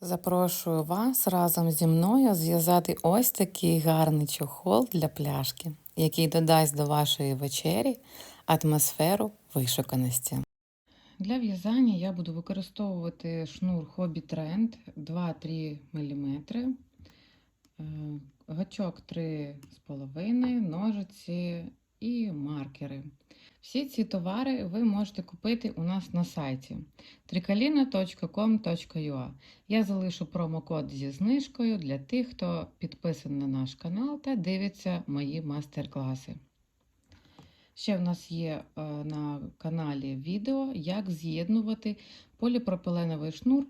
Запрошую вас разом зі мною зв'язати ось такий гарний чохол для пляшки, який додасть до вашої вечері атмосферу вишуканості. Для в'язання я буду використовувати шнур Hobby Trend 2-3 мм, гачок 3,5, ножиці і маркери. Всі ці товари ви можете купити у нас на сайті tricolina.com.ua. Я залишу промокод зі знижкою для тих, хто підписаний на наш канал та дивиться мої майстер-класи. Ще в нас є на каналі відео, як з'єднувати поліпропиленовий шнур,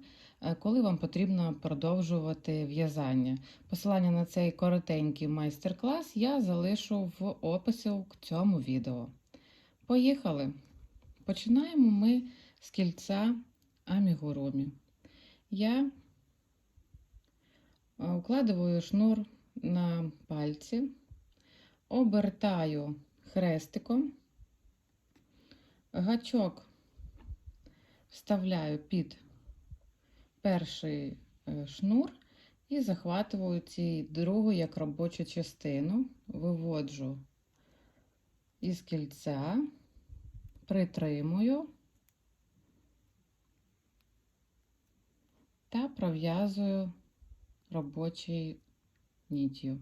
коли вам потрібно продовжувати в'язання. Посилання на цей коротенький майстер-клас я залишу в описі к цьому відео. Поїхали! Починаємо ми з кільця амігурумі. Я укладаю шнур на пальці, обертаю хрестиком, гачок вставляю під перший шнур і захватую цю другу як робочу частину, виводжу із кільця, притримую та пров'язую робочою ниттю.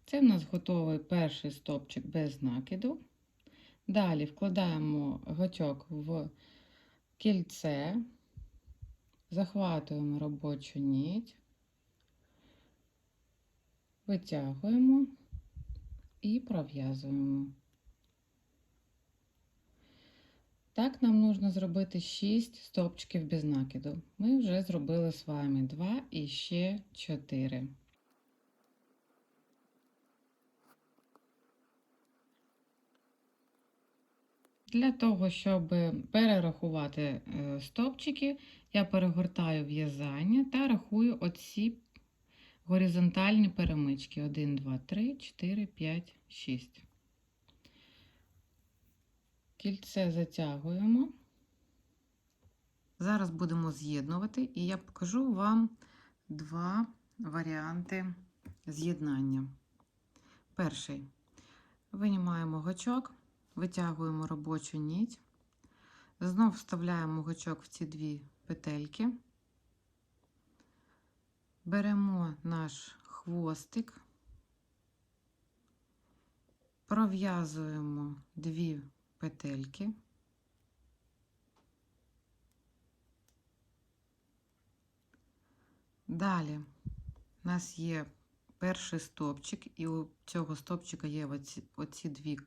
Це в нас готовий перший стовпчик без накиду. Далі вкладаємо гачок в кільце, захватуємо робочу нить, витягуємо і пров'язуємо. Так нам потрібно зробити 6 стовпчиків без накиду. Ми вже зробили з вами 2 і ще 4. Для того, щоб перерахувати стовпчики, я перегортаю в'язання та рахую оці горизонтальні перемички. 1, 2, 3, 4, 5, 6. Кільце затягуємо. Зараз будемо з'єднувати, і я покажу вам два варіанти з'єднання. Перший. Винімаємо гачок, витягуємо робочу нить, знов вставляємо гачок в ці дві петельки, беремо наш хвостик, пров'язуємо дві петельки, далі у нас є перший стовпчик, і у цього стовпчика є оці дві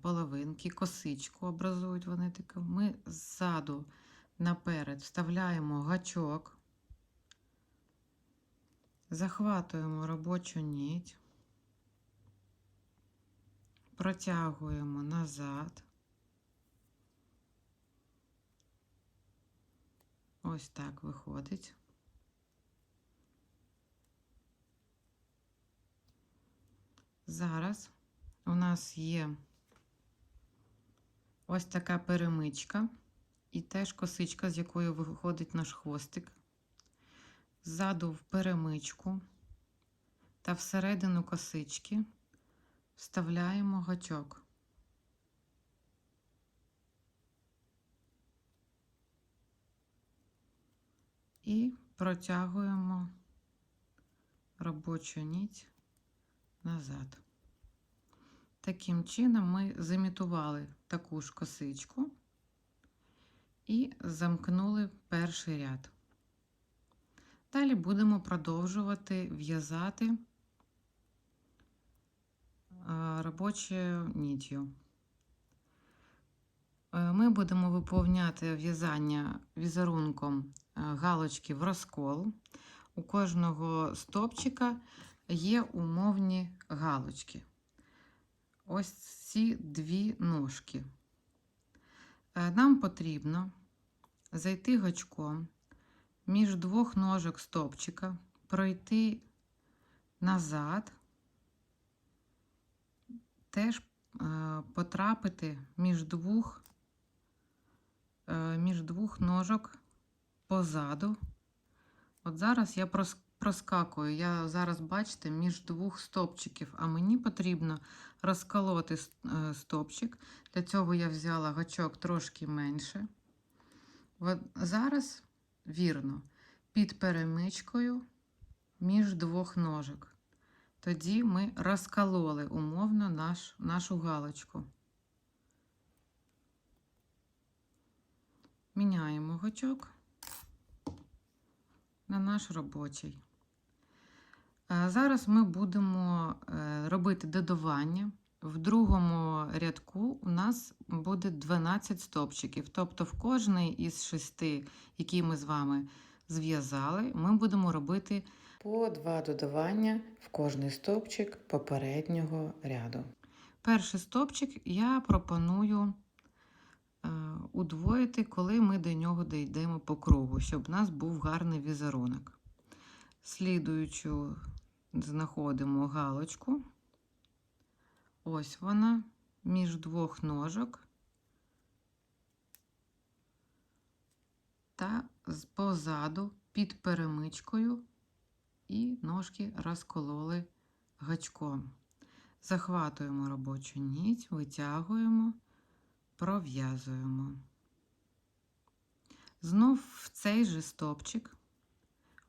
половинки, косичку образують вони таке. Ми ззаду наперед вставляємо гачок, захватуємо робочу нить, протягуємо назад. Ось так виходить. Зараз у нас є ось така перемичка і теж косичка, з якої виходить наш хвостик. Ззаду в перемичку та всередину косички вставляємо гачок. І протягуємо робочу нить назад. Таким чином ми зімітували таку ж косичку і замкнули перший ряд. Далі будемо продовжувати в'язати робочою ниттю. Ми будемо виповняти в'язання візерунком галочки в розкол. У кожного стовпчика є умовні галочки. Ось ці дві ножки. Нам потрібно зайти гачком між двох ножок стовпчика, пройти назад, теж потрапити між двох ножок позаду От зараз я проскакую. Я зараз, бачите, між двох стовпчиків, а мені потрібно розколоти стовпчик. Для цього я взяла гачок трошки менше. От зараз, вірно, під перемичкою між двох ножок. Тоді ми розкололи умовно нашу галочку. Міняємо гачок на наш робочий. Зараз ми будемо робити додавання. В другому рядку у нас буде 12 стовпчиків. Тобто в кожний із 6, які ми з вами зв'язали, ми будемо робити по 2 додавання в кожний стовпчик попереднього ряду. Перший стовпчик я пропоную удвоїти, коли ми до нього дійдемо по кругу, щоб у нас був гарний візерунок. Слідуючу знаходимо галочку. Ось вона, між двох ножок. Та позаду під перемичкою і ножки розкололи гачком. Захватуємо робочу нить, витягуємо, пров'язуємо. Знов в цей же стовпчик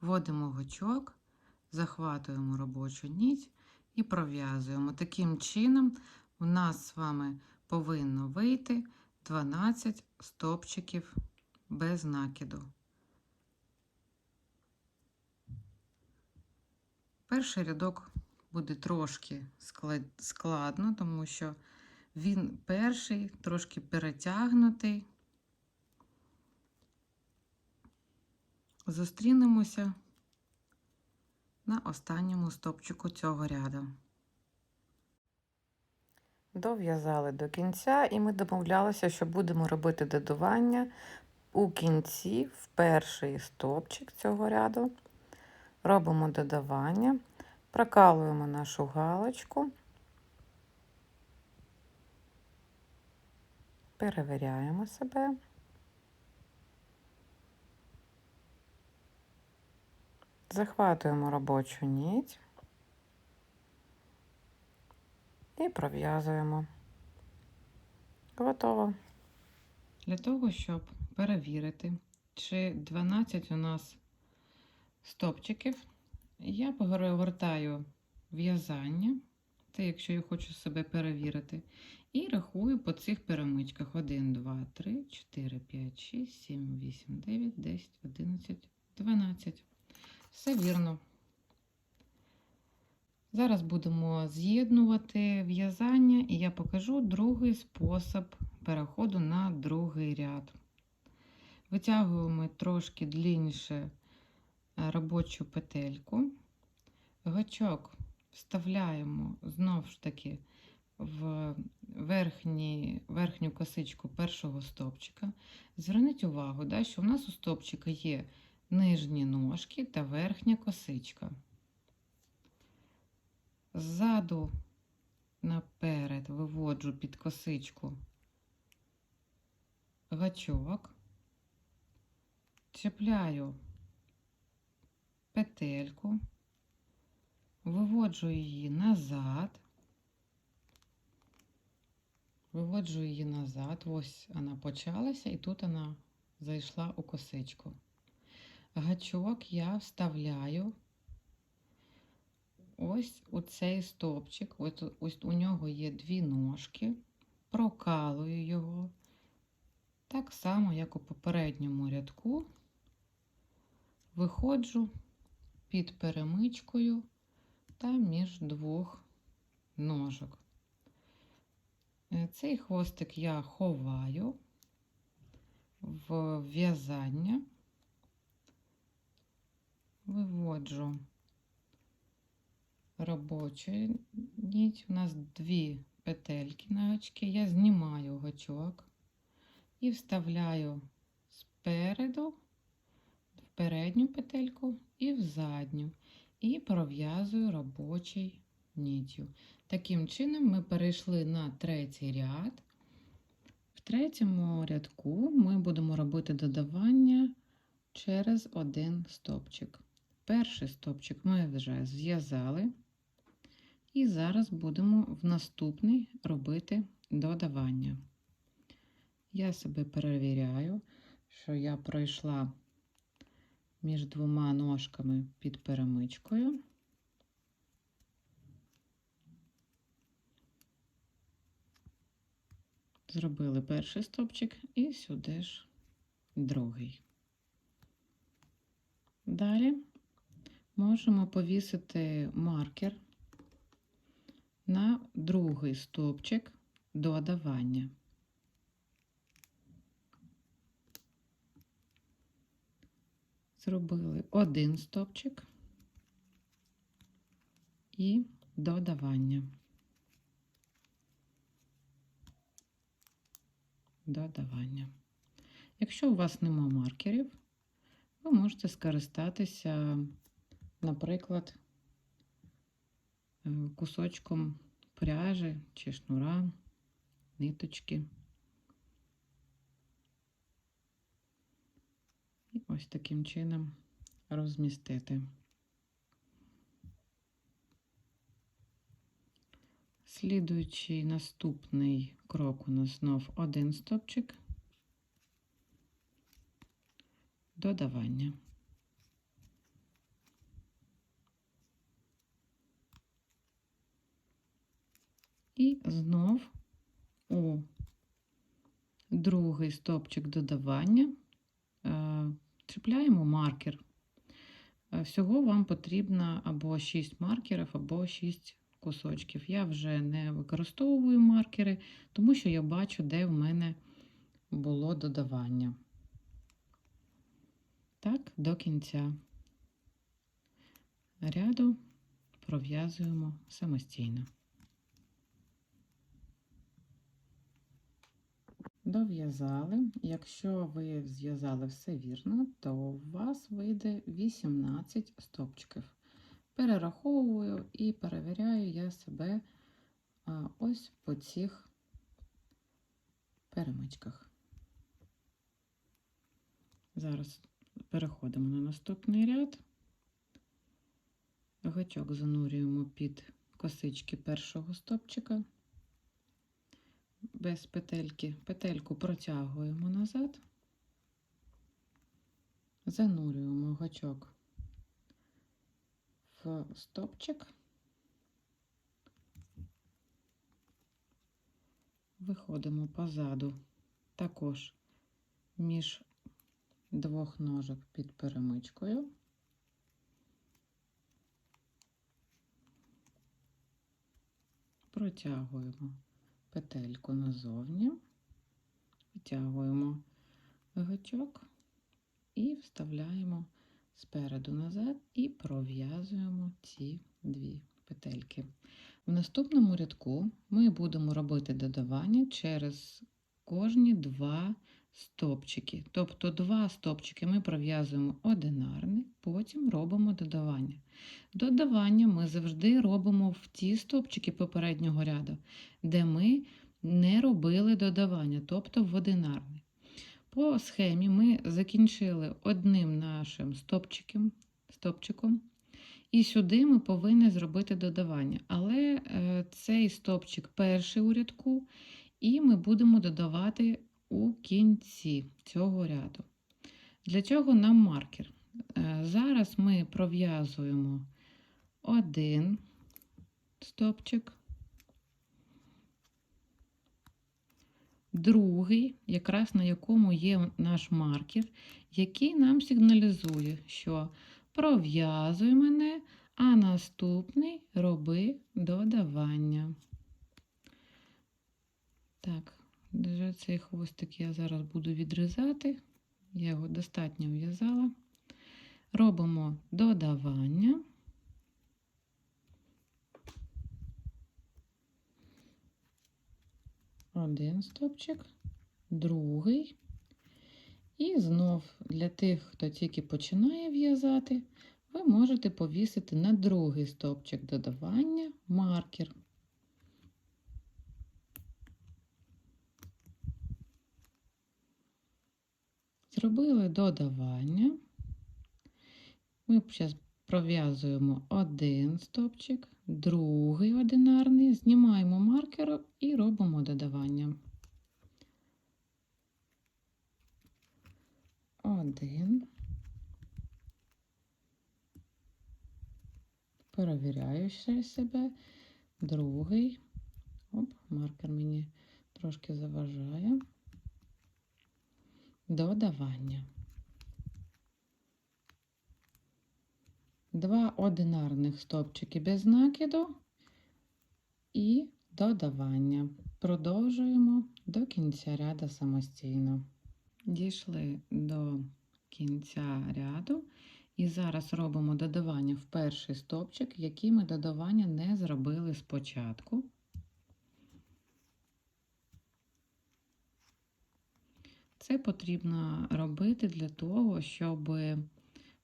вводимо гачок, захватуємо робочу нить і пров'язуємо. Таким чином у нас з вами повинно вийти 12 стовпчиків без накиду. Перший рядок буде трошки складно, тому що він перший, трошки перетягнутий. Зустрінемося на останньому стовпчику цього ряду. Дов'язали до кінця, і ми домовлялися, що будемо робити додавання у кінці, в перший стовпчик цього ряду. Робимо додавання, прокалуємо нашу галочку, перевіряємо себе. Захватуємо робочу нить і пров'язуємо. Готово. Для того, щоб перевірити, чи 12 у нас стовпчиків, я перегортаю в'язання, це якщо я хочу себе перевірити, і рахую по цих перемичках. 1, 2, 3, 4, 5, 6, 7, 8, 9, 10, 11, 12. Все вірно. Зараз будемо з'єднувати в'язання, і я покажу другий спосіб переходу на другий ряд. Витягуємо трошки длинніше робочу петельку. Гачок вставляємо знову ж таки в верхню косичку першого стовпчика. Зверніть увагу, що у нас у стовпчика є нижні ножки та верхня косичка. Ззаду наперед виводжу під косичку гачок, чіпляю петельку, виводжу її назад, ось вона почалася і тут вона зайшла у косичку. Гачок я вставляю ось у цей стовпчик, ось у нього є 2 ножки, прокалую його, так само, як у попередньому рядку, виходжу під перемичкою та між двох ножок. Цей хвостик я ховаю в в'язання, виводжу робочу нить, у нас 2 петельки на гачки, я знімаю гачок і вставляю спереду в передню петельку і в задню, і пров'язую робочою ниттю. Таким чином ми перейшли на третій ряд. В третьому рядку ми будемо робити додавання через один стовпчик. перший стовпчик ми вже зв'язали. І зараз будемо в наступний робити додавання. Я себе перевіряю, що я пройшла між двома ножками під перемичкою. Зробили перший стовпчик і сюди ж другий. Далі можемо повісити маркер на другий стовпчик додавання. Зробили один стовпчик і додавання. Додавання. Якщо у вас нема маркерів, ви можете скористатися, наприклад, кусочком пряжі чи шнура, ниточки. І ось таким чином розмістити. Слідуючий наступний крок у нас знов один стовпчик, додавання. І знов у другий стовпчик додавання чіпляємо маркер. Всього вам потрібно або 6 маркерів, або 6 кусочків. Я вже не використовую маркери, тому що я бачу, де в мене було додавання. Так, до кінця ряду пров'язуємо самостійно. Дов'язали. Якщо ви зв'язали все вірно, то у вас вийде 18 стовпчиків. Перераховую і перевіряю я себе ось по цих перемичках. Зараз переходимо на наступний ряд. Гачок занурюємо під косички першого стовпчика. Без петельки. Петельку протягуємо назад, занурюємо гачок в стовпчик, виходимо позаду, також між двох ножок під перемичкою, протягуємо петельку назовні, витягуємо гачок і вставляємо спереду назад і пров'язуємо ці дві петельки. В наступному рядку ми будемо робити додавання через кожні 2 стовпчики. Тобто 2 стовпчики ми пров'язуємо одинарний, потім робимо додавання. Додавання ми завжди робимо в ті стовпчики попереднього ряду, де ми не робили додавання, тобто в одинарний. По схемі ми закінчили одним нашим стовпчиком, і сюди ми повинні зробити додавання. Але цей стовпчик перший у рядку, і ми будемо додавати у кінці цього ряду. Для чого нам маркер? Зараз ми пров'язуємо один стовпчик, другий, якраз на якому є наш маркер, який нам сигналізує, що пров'язуй мене, а наступний роби додавання. Так, вже цей хвостик я зараз буду відрізати, я його достатньо в'язала. Робимо додавання. Один стовпчик, другий. І знов для тих, хто тільки починає в'язати, ви можете повісити на другий стовпчик додавання маркер. Зробили додавання. Ми зараз пров'язуємо один стовпчик, другий одинарний, знімаємо маркер і робимо додавання. Один. Перевіряю ще себе. Другий. Оп, маркер мені трошки заважає. Додавання. Два одинарних стовпчики без накиду і додавання. Продовжуємо до кінця ряду самостійно. Дійшли до кінця ряду і зараз робимо додавання в перший стовпчик, який ми додавання не зробили спочатку. Це потрібно робити для того, щоб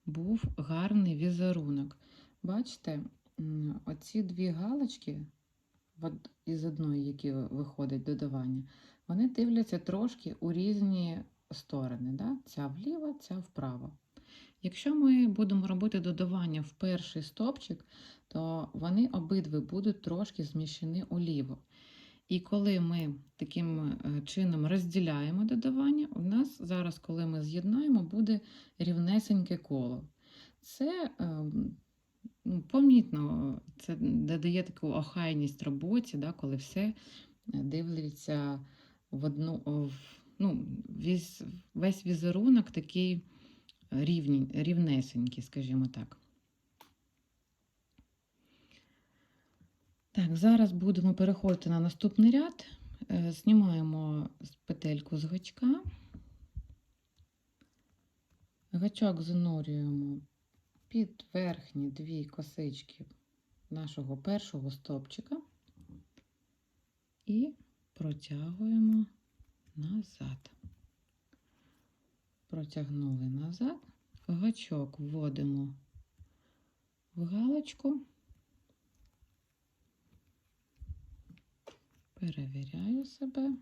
був гарний візерунок. Бачите, оці дві галочки, із одної, які виходить додавання, вони дивляться трошки у різні сторони. Да? Ця вліво, ця вправо. Якщо ми будемо робити додавання в перший стовпчик, то вони обидві будуть трошки зміщені уліво. І коли ми таким чином розділяємо додавання, у нас зараз, коли ми з'єднаємо, буде рівнесеньке коло. Це помітно, це додає таку охайність роботі, да, коли все дивляться в одну, весь візерунок такий рівнесенький, скажімо так. Так, зараз будемо переходити на наступний ряд. Знімаємо петельку з гачка. Гачок занурюємо під верхні дві косички нашого першого стовпчика і протягуємо назад. Протягнули назад, гачок вводимо в галочку, перевіряю себе,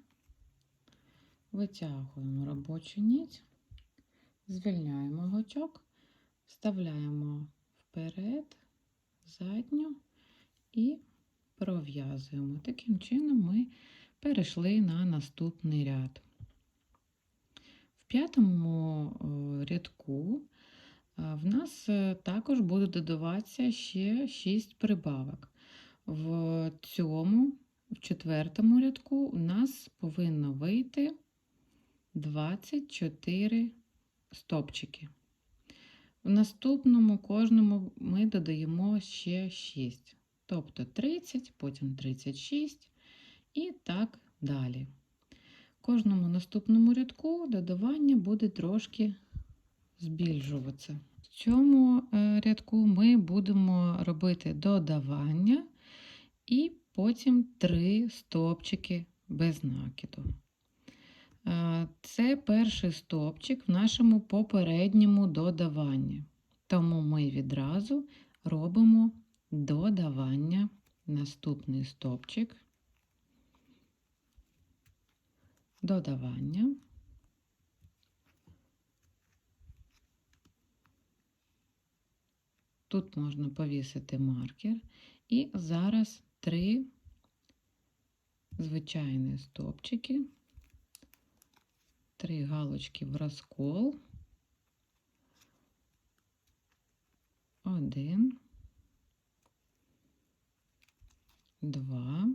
витягуємо робочу нить, звільняємо гачок, вставляємо вперед, задню і пров'язуємо. Таким чином ми перейшли на наступний ряд. В п'ятому рядку в нас також буде додаватися ще 6 прибавок. В четвертому рядку у нас повинно вийти 24 стовпчики. В наступному кожному ми додаємо ще 6, тобто 30, потім 36 і так далі. В кожному наступному рядку додавання буде трошки збільшуватися. В цьому рядку ми будемо робити додавання і потім 3 стовпчики без накиду. Це перший стовпчик в нашому попередньому додаванні. Тому ми відразу робимо додавання, наступний стовпчик, додавання. Тут можна повісити маркер. І зараз 3 звичайні стовпчики, 3 галочки в розкол, 1, 2,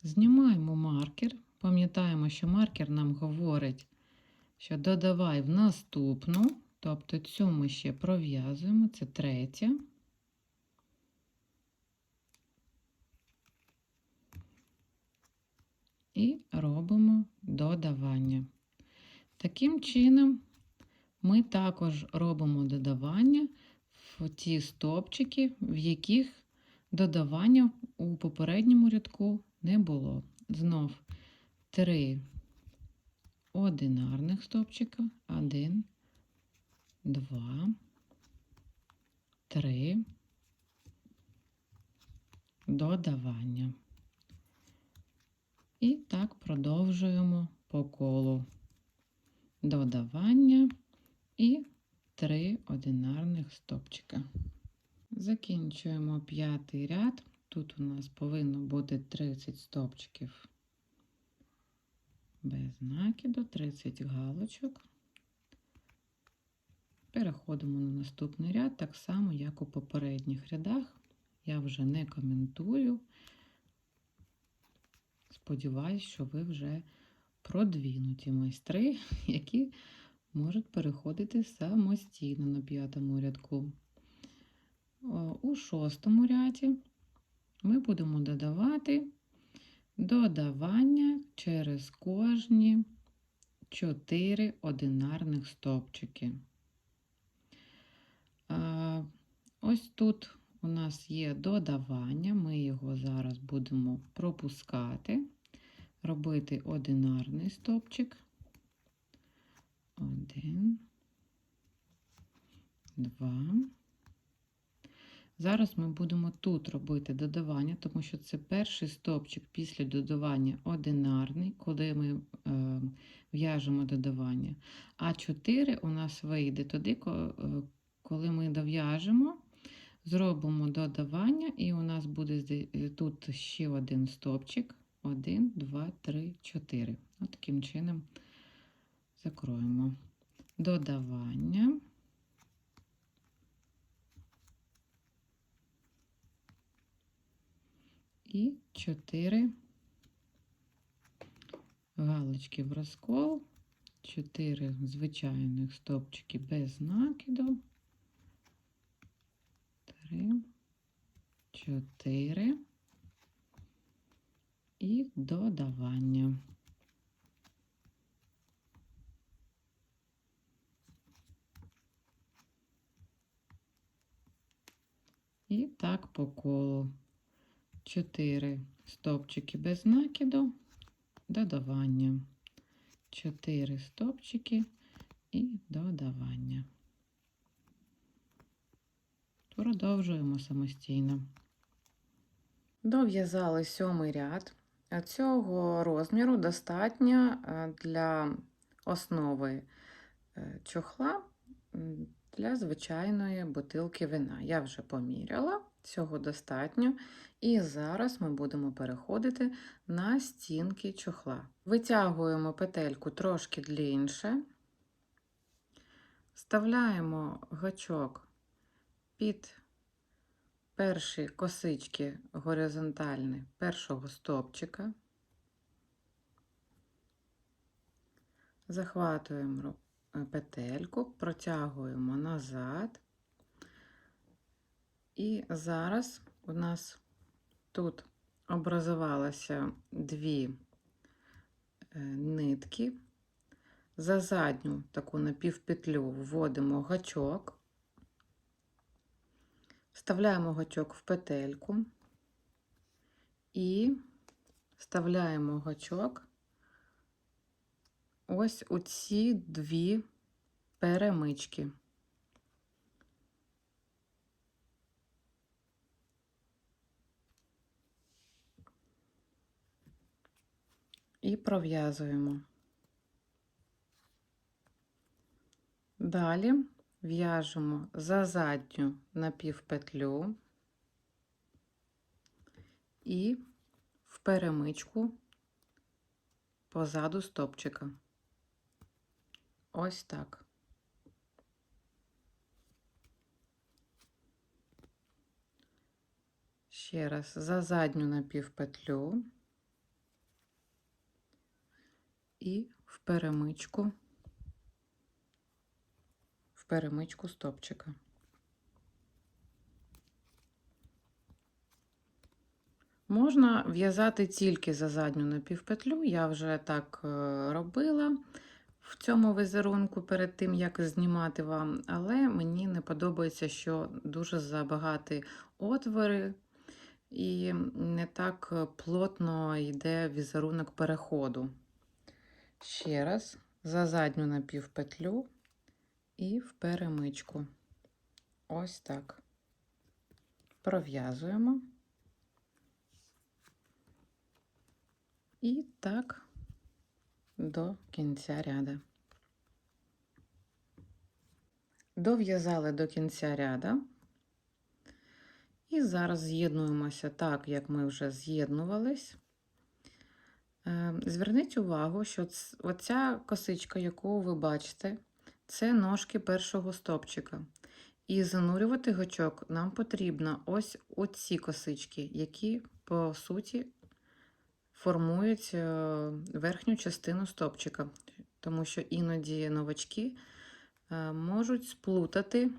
знімаємо маркер, пам'ятаємо, що маркер нам говорить, що додавай в наступну, тобто цю ми ще пров'язуємо, це третя. І робимо додавання. Таким чином ми також робимо додавання в ті стовпчики, в яких додавання у попередньому рядку не було. Знов 3 одинарних стовпчика, 1, 2, 3, додавання. І так продовжуємо по колу. Додавання і 3 одинарних стовпчика. Закінчуємо 5-й ряд. Тут у нас повинно бути 30 стовпчиків без накиду, 30 галочок. Переходимо на наступний ряд, так само, як у попередніх рядах. Я вже не коментую. Сподіваюсь, що ви вже продвинуті майстри, які можуть переходити самостійно на 5-му рядку. У 6-му ряді ми будемо додавати додавання через кожні 4 одинарних стовпчики. Ось тут у нас є додавання, ми його зараз будемо пропускати, робити одинарний стовпчик. 1, 2. Зараз ми будемо тут робити додавання, тому що це перший стовпчик після додавання одинарний, коли ми в'яжемо додавання. А 4 у нас вийде тоді, коли ми дов'яжемо, зробимо додавання, і у нас буде тут ще один стовпчик. 1, 2, 3, 4. Ось таким чином закроємо. Додавання. І 4 галочки в розкол, 4 звичайних стовпчики без накиду, 3, 4 і додавання. І так по колу. 4 стовпчики без накиду, додавання, 4 стовпчики і додавання. Продовжуємо самостійно. Дов'язали 7-й ряд. Цього розміру достатньо для основи чохла для звичайної бутилки вина. Я вже поміряла, цього достатньо. І зараз ми будемо переходити на стінки чохла. Витягуємо петельку трошки длінше, вставляємо гачок під перші косички горизонтальні першого стовпчика, захватуємо петельку, протягуємо назад. І зараз у нас тут образувалося 2 нитки. За задню таку напівпетлю вводимо гачок, вставляємо гачок в петельку і вставляємо гачок ось у ці 2 перемички. І пров'язуємо. Далі в'яжемо за задню напівпетлю і в перемичку позаду стовпчика. Ось так. Ще раз за задню напівпетлю і в перемичку стовпчика. Можна в'язати тільки за задню напівпетлю, я вже так робила в цьому візерунку перед тим, як знімати вам, але мені не подобається, що дуже забагаті отвори і не так плотно йде візерунок переходу. Ще раз, за задню напівпетлю і в перемичку. Ось так. Пров'язуємо. І так до кінця ряду. Дов'язали до кінця ряда. І зараз з'єднуємося так, як ми вже з'єднувались. Зверніть увагу, що оця косичка, яку ви бачите, це ножки першого стовпчика. І занурювати гачок нам потрібно ось оці косички, які, по суті, формують верхню частину стовпчика. Тому що іноді новачки можуть сплутати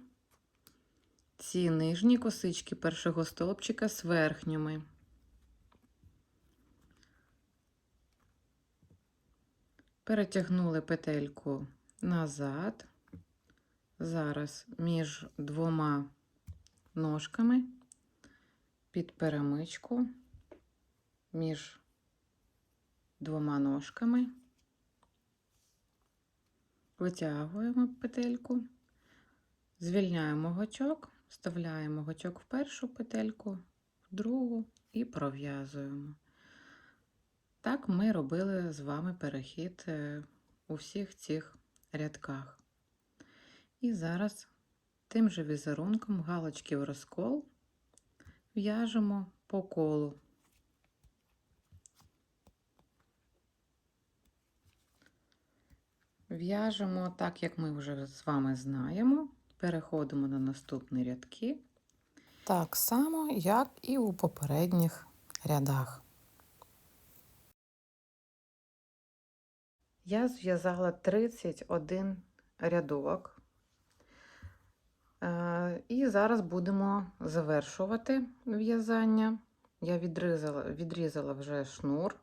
ці нижні косички першого стовпчика з верхніми. Перетягнули петельку назад. Зараз між двома ножками під перемичку, між двома ножками витягуємо петельку, звільняємо гачок, вставляємо гачок в першу петельку, в другу і пров'язуємо. Так ми робили з вами перехід у всіх цих рядках. І зараз тим же візерунком галочки в розкол в'яжемо по колу. В'яжемо так, як ми вже з вами знаємо. Переходимо на наступні рядки. Так само, як і у попередніх рядах. Я зв'язала 31 рядок. І зараз будемо завершувати в'язання. Я відрізала вже шнур,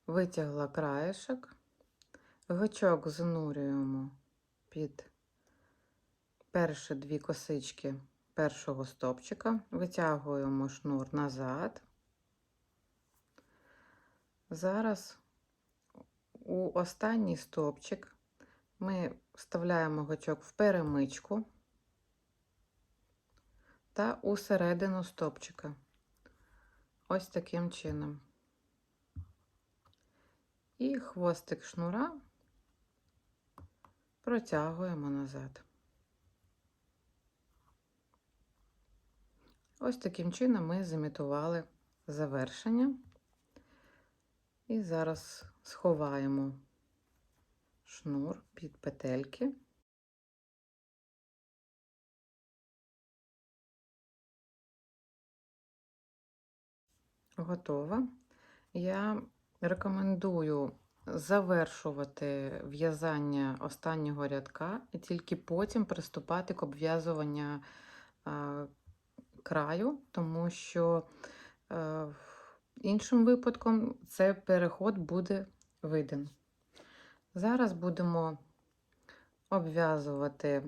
витягла краєшок, гачок занурюємо під перші дві косички першого стовпчика, витягуємо шнур назад. Зараз у останній стовпчик ми вставляємо гачок в перемичку та у середину стовпчика. Ось таким чином. І хвостик шнура протягуємо назад. Ось таким чином ми зімітували завершення. І зараз сховаємо шнур під петельки. Готово. Я рекомендую завершувати в'язання останнього рядка і тільки потім приступати к обв'язуванню краю, тому що іншим випадком цей переход буде виден. Зараз будемо обв'язувати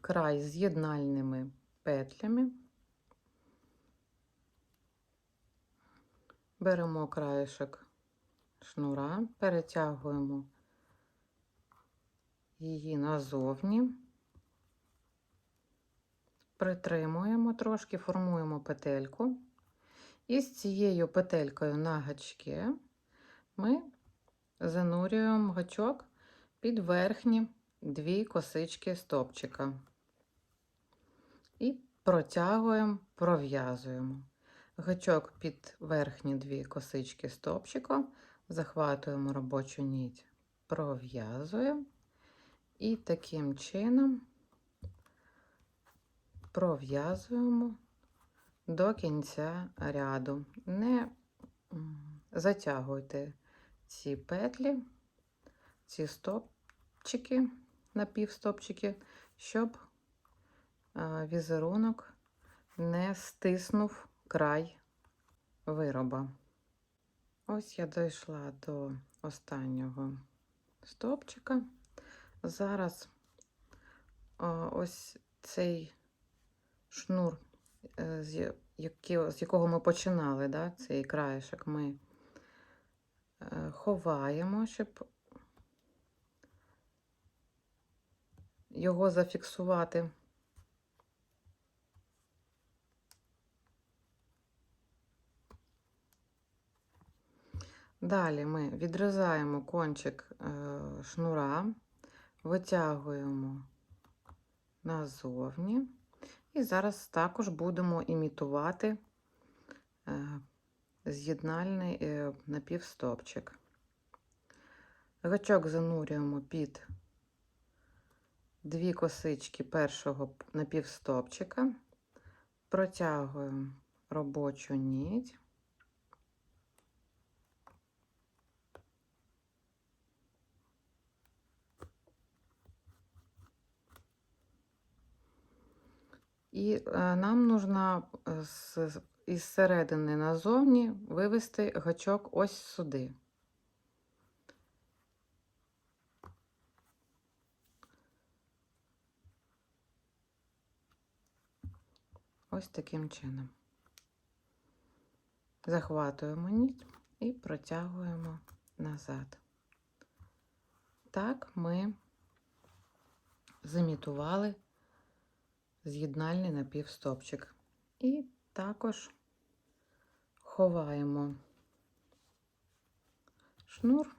край з'єднальними петлями. Беремо краєшок шнура, перетягуємо її назовні, притримуємо трошки, формуємо петельку. І з цією петелькою на гачки ми занурюємо гачок під верхні дві косички стовпчика. І протягуємо, пров'язуємо. Гачок під верхні дві косички стовпчика, захватуємо робочу нить, пров'язуємо і таким чином пров'язуємо до кінця ряду. Не затягуйте ці петлі, ці стовпчики, напівстовпчики, щоб візерунок не стиснув край вироба. Ось я дійшла до останнього стовпчика. Зараз ось цей шнур, з якого ми починали, да, цей краєшок, ми ховаємо, щоб його зафіксувати. Далі ми відрізаємо кончик шнура, витягуємо назовні. І зараз також будемо імітувати з'єднальний напівстовпчик. Гачок занурюємо під 2 косички першого напівстовпчика, протягуємо робочу нить. І нам нужно із середини назовні вивести гачок ось сюди. Ось таким чином. Захватуємо нить і протягуємо назад. Так ми зімітували з'єднальний напівстовпчик. І також ховаємо шнур.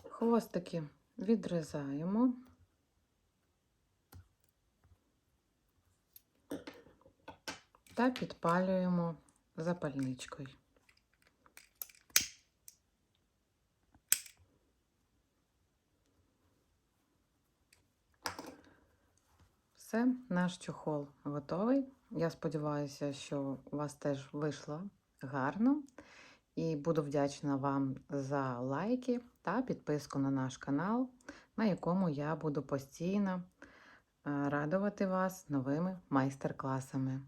Хвостики відрізаємо. Та підпалюємо запальничкою. Все, наш чохол готовий. Я сподіваюся, що у вас теж вийшло гарно. І буду вдячна вам за лайки та підписку на наш канал, на якому я буду постійно радувати вас новими майстер-класами.